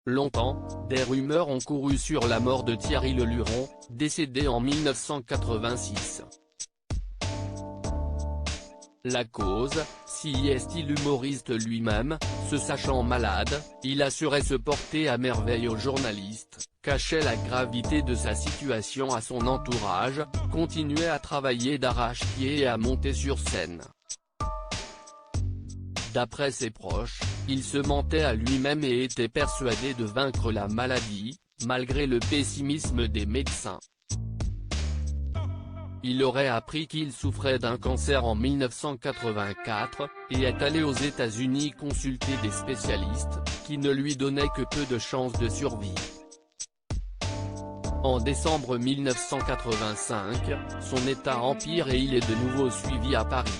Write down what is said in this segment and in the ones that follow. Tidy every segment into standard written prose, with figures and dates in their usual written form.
Longtemps, des rumeurs ont couru sur la mort de Thierry Leluron, décédé en 1986. La cause, si est l'humoriste lui-même, se sachant malade, il assurait se porter à merveille aux journalistes, cachait la gravité de sa situation à son entourage, continuait à travailler d'arrache-pied et à monter sur scène. D'après ses proches, il se mentait à lui-même et était persuadé de vaincre la maladie, malgré le pessimisme des médecins. Il aurait appris qu'il souffrait d'un cancer en 1984, et est allé aux États-Unis consulter des spécialistes, qui ne lui donnaient que peu de chances de survie. En décembre 1985, son état empire et il est de nouveau suivi à Paris.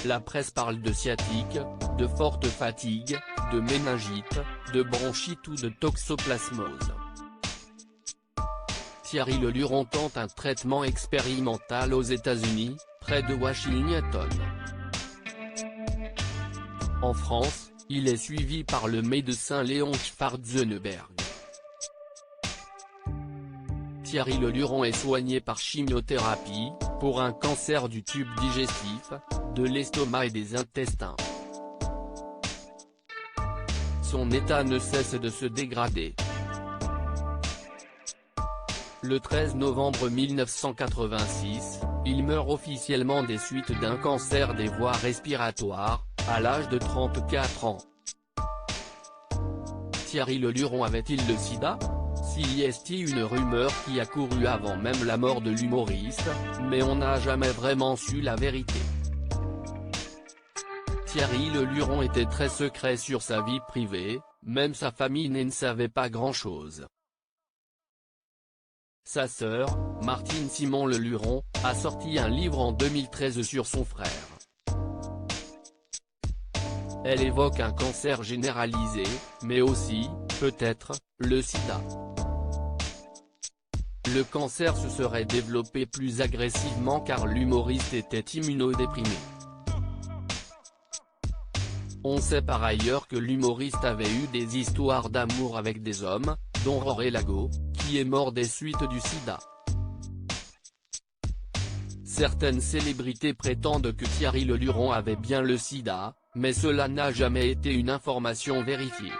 La presse parle de sciatique, de forte fatigue, de méningite, de bronchite ou de toxoplasmose. Thierry Leluron tente un traitement expérimental aux États-Unis, près de Washington. En France, il est suivi par le médecin Léon Schwarzenberg. Thierry Leluron est soigné par chimiothérapie, pour un cancer du tube digestif, de l'estomac et des intestins. Son état ne cesse de se dégrader. Le 13 novembre 1986, il meurt officiellement des suites d'un cancer des voies respiratoires, à l'âge de 34 ans. Thierry Leluron avait-il le sida ? Si est une rumeur qui a couru avant même la mort de l'humoriste, mais on n'a jamais vraiment su la vérité. Thierry Leluron était très secret sur sa vie privée, même sa famille ne savait pas grand-chose. Sa sœur, Martine Simon Leluron, a sorti un livre en 2013 sur son frère. Elle évoque un cancer généralisé, mais aussi, peut-être, le sida. Le cancer se serait développé plus agressivement car l'humoriste était immunodéprimé. On sait par ailleurs que l'humoriste avait eu des histoires d'amour avec des hommes, dont Rory Lago, qui est mort des suites du sida. Certaines célébrités prétendent que Thierry Leluron avait bien le sida, mais cela n'a jamais été une information vérifiée.